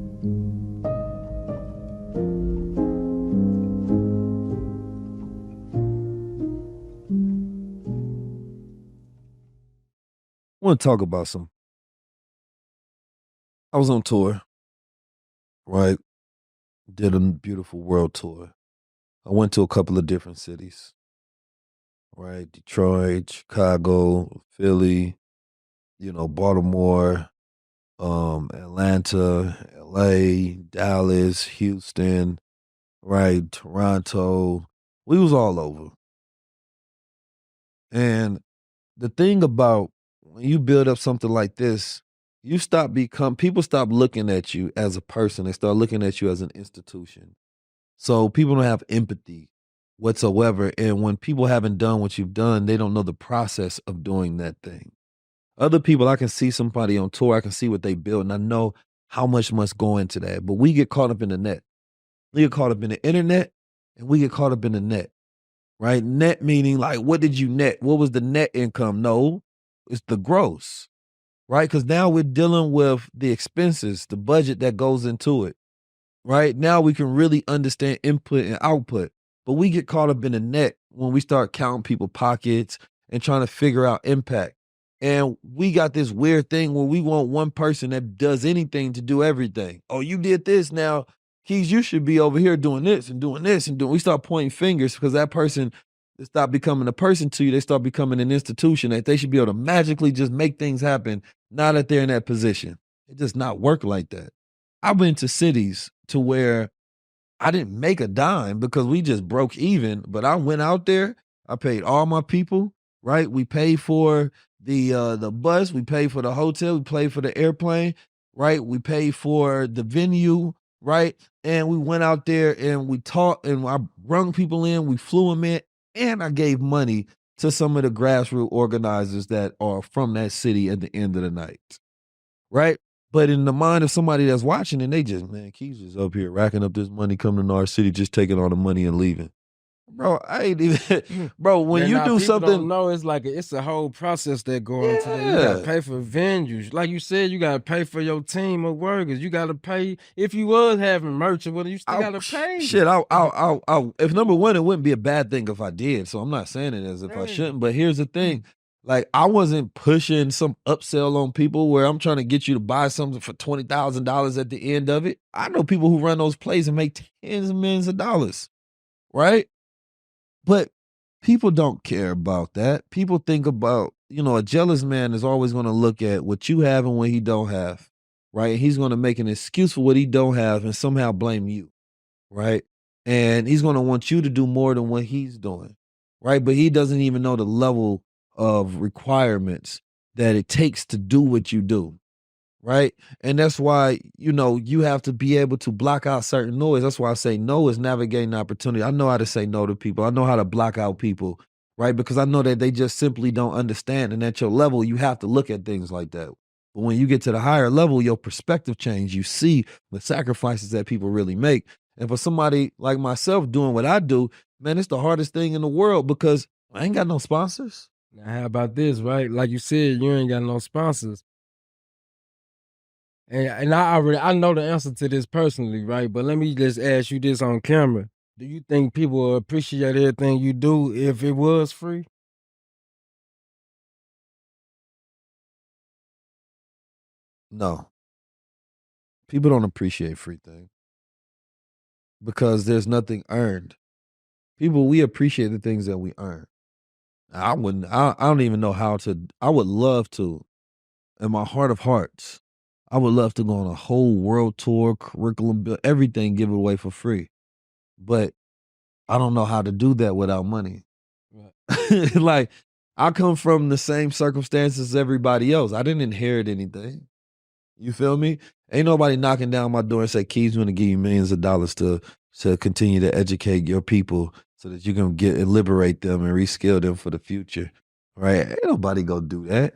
I want to talk about I was on tour, right? Did a beautiful world tour. I went to a couple of different cities, right? Detroit, Chicago, Philly, Baltimore, Atlanta, LA, Dallas, Houston, right? Toronto. We was all over. And the thing about when you build up something like this, people stop looking at you as a person. They start looking at you as an institution. So people don't have empathy whatsoever. And when people haven't done what you've done, they don't know the process of doing that thing. Other people, I can see somebody on tour, I can see what they build, and I know how much must go into that. But we get caught up in the net. We get caught up in the internet, and we get caught up in the net, right? Net meaning like, what did you net? What was the net income? No, it's the gross, right? Because now we're dealing with the expenses, the budget that goes into it, right? Now we can really understand input and output. But we get caught up in the net when we start counting people's pockets and trying to figure out impact. And we got this weird thing where we want one person that does anything to do everything. Oh, you did this now. Keys, you should be over here doing this and doing this and doing. We start pointing fingers because that person stop becoming a person to you. They start becoming an institution that they should be able to magically just make things happen now that they're in that position. It does not work like that. I've been to cities to where I didn't make a dime because we just broke even, but I went out there, I paid all my people, right? We paid for the bus, we paid for the hotel, we paid for the airplane, right? We paid for the venue, right? And we went out there and we taught and I brung people in, we flew them in, and I gave money to some of the grassroots organizers that are from that city at the end of the night, right? But in the mind of somebody that's watching and they just, man, Keiser's up here racking up this money coming to our city, just taking all the money and leaving. Bro, I ain't even, bro, when you do something. No, it's like, it's a whole process that goes into that. You got to pay for venues. Like you said, you got to pay for your team of workers. You got to pay, if you was having merch or whatever, you still got to pay. Shit, if number one, it wouldn't be a bad thing if I did. So I'm not saying it as if I shouldn't, but here's the thing. Like, I wasn't pushing some upsell on people where I'm trying to get you to buy something for $20,000 at the end of it. I know people who run those plays and make tens of millions of dollars, right? But people don't care about that. People think about, a jealous man is always going to look at what you have and what he don't have, right? He's going to make an excuse for what he don't have and somehow blame you, right? And he's going to want you to do more than what he's doing, right? But he doesn't even know the level of requirements that it takes to do what you do, right? And that's why, you have to be able to block out certain noise. That's why I say no is navigating opportunity. I know how to say no to people. I know how to block out people right? Because I know that they just simply don't understand. And at your level, you have to look at things like that. But when you get to the higher level, your perspective change. You see the sacrifices that people really make. And for somebody like myself doing what I do, man, it's the hardest thing in the world because I ain't got no sponsors. Now, how about this, right? Like you said, you ain't got no sponsors. And I know the answer to this personally, right? But let me just ask you this on camera. Do you think people will appreciate everything you do if it was free? No. People don't appreciate free things because there's nothing earned. People, we appreciate the things that we earn. I don't even know how to, I would love to, in my heart of hearts, I would love to go on a whole world tour, curriculum, everything, give it away for free. But I don't know how to do that without money. Right. Like, I come from the same circumstances as everybody else. I didn't inherit anything. You feel me? Ain't nobody knocking down my door and say, Keys, want to give you millions of dollars to continue to educate your people so that you can get and liberate them and reskill them for the future. Right? Ain't nobody go do that.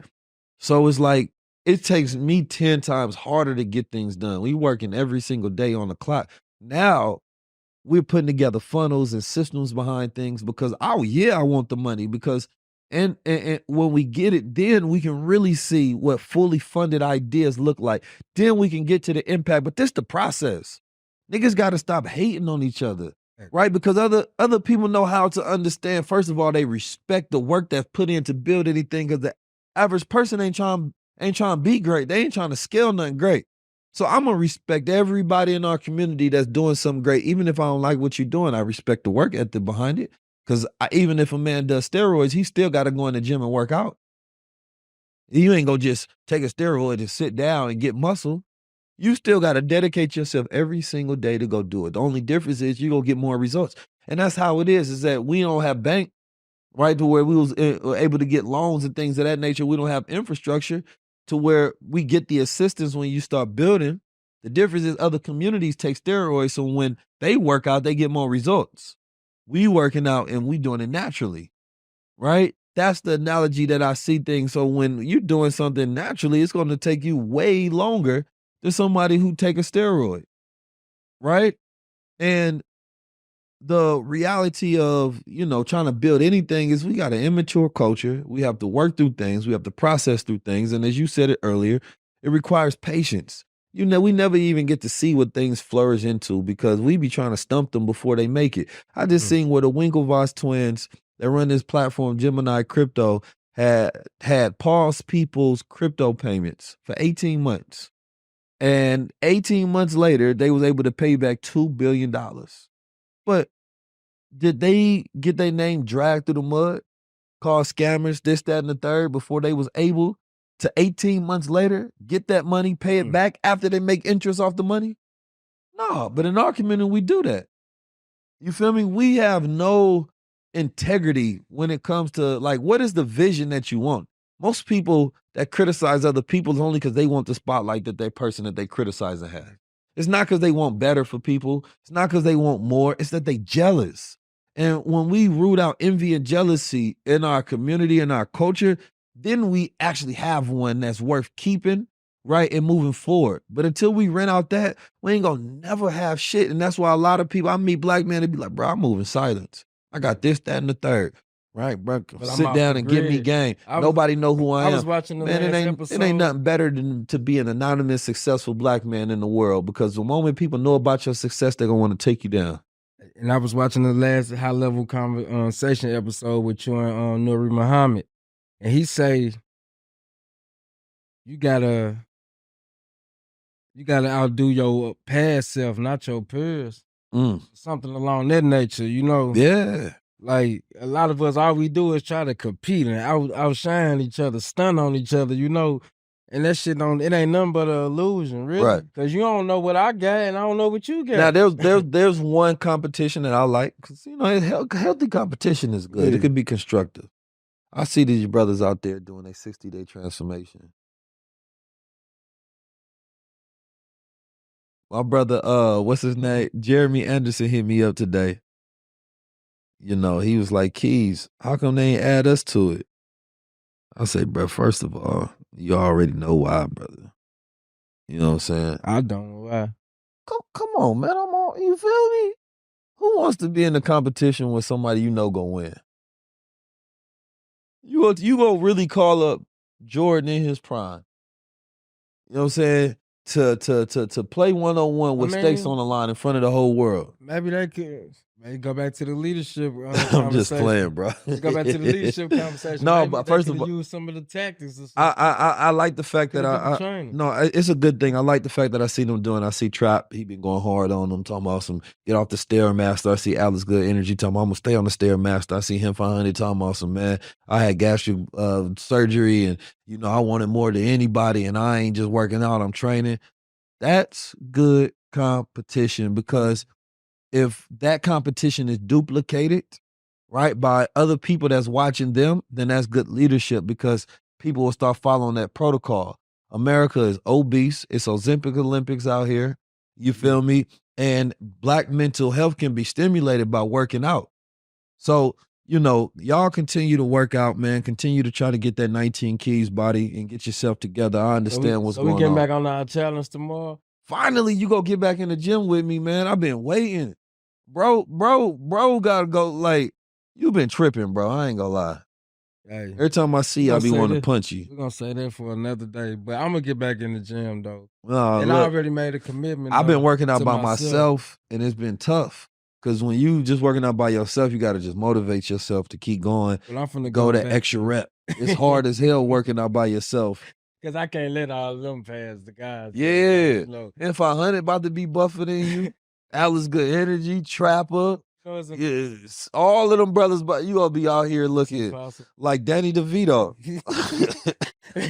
So it's like, it takes me 10 times harder to get things done. We working every single day on the clock. Now we're putting together funnels and systems behind things because, oh yeah, I want the money because and when we get it, then we can really see what fully funded ideas look like. Then we can get to the impact. But this the process. Niggas got to stop hating on each other, right? Because other people know how to understand. First of all, they respect the work that's put in to build anything. Because the average person ain't trying to be great. They ain't trying to scale nothing great. So I'm gonna respect everybody in our community that's doing something great. Even if I don't like what you're doing, I respect the work ethic behind it. Because even if a man does steroids, he still got to go in the gym and work out. You ain't gonna just take a steroid and sit down and get muscle. You still got to dedicate yourself every single day to go do it. The only difference is you're gonna get more results. And that's how it is that we don't have bank, right, to where we was able to get loans and things of that nature. We don't have infrastructure to where we get the assistance when you start building. The difference is other communities take steroids, so when they work out, they get more results. We working out and we doing it naturally, right? That's the analogy that I see things. So when you're doing something naturally, it's going to take you way longer than somebody who take a steroid, right? And the reality of, trying to build anything is we got an immature culture. We have to work through things. We have to process through things. And as you said it earlier, it requires patience. We never even get to see what things flourish into because we be trying to stump them before they make it. I just seen where the Winklevoss twins that run this platform, Gemini Crypto, had paused people's crypto payments for 18 months. And 18 months later, they was able to pay back $2 billion. But did they get their name dragged through the mud, called scammers, this, that, and the third, before they was able to 18 months later get that money, pay it back after they make interest off the money? No, but in our community, we do that. You feel me? We have no integrity when it comes to, like, what is the vision that you want? Most people that criticize other people is only because they want the spotlight that that person that they criticize have. It's not because they want better for people. It's not because they want more. It's that they jealous. And when we root out envy and jealousy in our community and our culture, then we actually have one that's worth keeping, right, and moving forward. But until we rent out that, we ain't gonna never have shit. And that's why a lot of people, I meet black men, they be like, bro, I'm moving silence. I got this, that, and the third. Right, bro. Sit down and give me game. Nobody know who I am. I was watching the last episode. It ain't nothing better than to be an anonymous, successful black man in the world, because the moment people know about your success, they're gonna want to take you down. And I was watching the last high level conversation episode with you and Nuri Muhammad, and he say you gotta outdo your past self, not your peers. Something along that nature, Yeah. Like, a lot of us, all we do is try to compete and outshine each other, stun on each other, and that shit it ain't nothing but an illusion, really. Right. Because you don't know what I got and I don't know what you got. Now, there's one competition that I like, because, healthy competition is good. Yeah. It can be constructive. I see these brothers out there doing a 60-day transformation. My brother, what's his name? Jeremy Anderson hit me up today. you know, he was like, Keys, how come they ain't add us to it? I say, bro, first of all, you already know why, brother. You know what I'm saying? I don't know why. Come on, man. I'm on. You feel me? Who wants to be in a competition with somebody you know gonna win? You gonna really call up Jordan in his prime? You know what I'm saying? To play 1-on-1 with stakes on the line in front of the whole world. Maybe they could. Maybe go back to the leadership. I'm just playing, bro. Let's go back to the leadership conversation. No, Maybe but they first of coulda all, used some of the tactics. Or I like the fact that training. no, it's a good thing. I like the fact that I see them doing. I see Trap. He been going hard on them, talking about some get off the Stairmaster. I see Alex Good Energy talking about I'm gonna stay on the Stairmaster. I see him 500 talking about some man. I had gastric surgery, and you know I wanted more than anybody, and I ain't just working out. I'm training. That's good competition, because if that competition is duplicated, right, by other people that's watching them, then that's good leadership, because people will start following that protocol. America is obese. It's Ozempic Olympics out here. You feel me? And Black mental health can be stimulated by working out. So, you know, y'all continue to work out, man. Continue to try to get that 19 Keys body and get yourself together. I understand what's going on. So we getting back on our challenge tomorrow? Finally, you go get back in the gym with me, man. I've been waiting. Bro, gotta go. Like, you been tripping, bro. I ain't gonna lie. Hey, every time I see you, I be wanting to punch you. We're gonna say that for another day, but I'm gonna get back in the gym though. And I already made a commitment. I've been working out by myself, and it's been tough. Cause when you just working out by yourself, you gotta just motivate yourself to keep going. Well, I'm finna go that back. Extra rep. It's hard as hell working out by yourself. Cause I can't let all of them pass the guys. Yeah. You know. And 500 about to be buffer than you. Alice Good Energy, Trapper. Yes. All of them brothers, but you gonna be out here looking like Danny DeVito.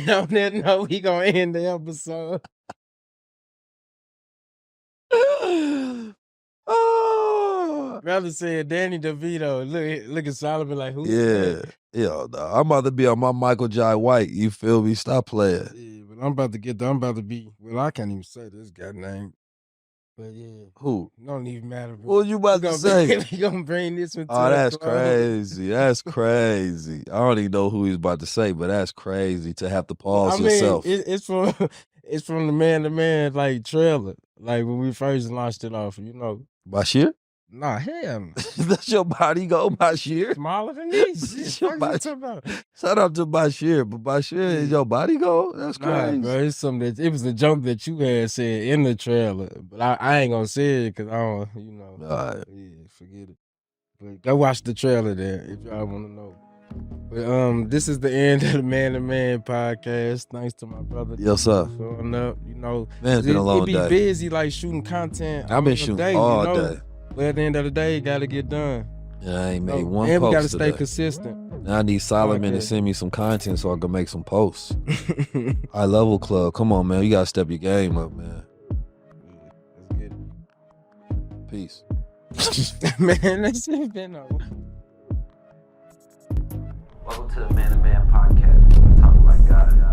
On that note, we gonna end the episode. Oh. Brother said Danny DeVito. Look at Solomon like, who? Yeah. Yeah, I'm about to be on my Michael J. White. You feel me? Stop playing. Yeah, but I'm about to be, well, I can't even say this guy's name. But yeah. Who? Don't even matter. What you about to say? We gonna bring this one to that's crazy. That's crazy. I don't even know who he's about to say, but that's crazy to have to pause yourself. It's from the Man to Man like trailer. Like when we first launched it off, you know. Bashir? Nah, hell no. That's your body go, Bashir? Smaller than this. Shout out to Bashir, but Bashir is your body go? That's crazy. Nah, bro, it's something it was a joke that you had said in the trailer, but I ain't gonna say it because I don't, you know. Right. Yeah, forget it. But go watch the trailer there if y'all want to know. But this is the end of the Man to Man podcast. Thanks to my brother. Yes, sir. Showing up, you know. Man, it's been a long day. It be busy like shooting content. I've been shooting all day. But at the end of the day, got to get done. Yeah, I ain't made one and post. And we got to stay today. consistent. Now I need Solomon to send me some content so I can make some posts. High Level Club, come on, man. You got to step your game up, man. Let's get it. Peace. Man, that's been over. Welcome to the Man to Man podcast. Talk like God.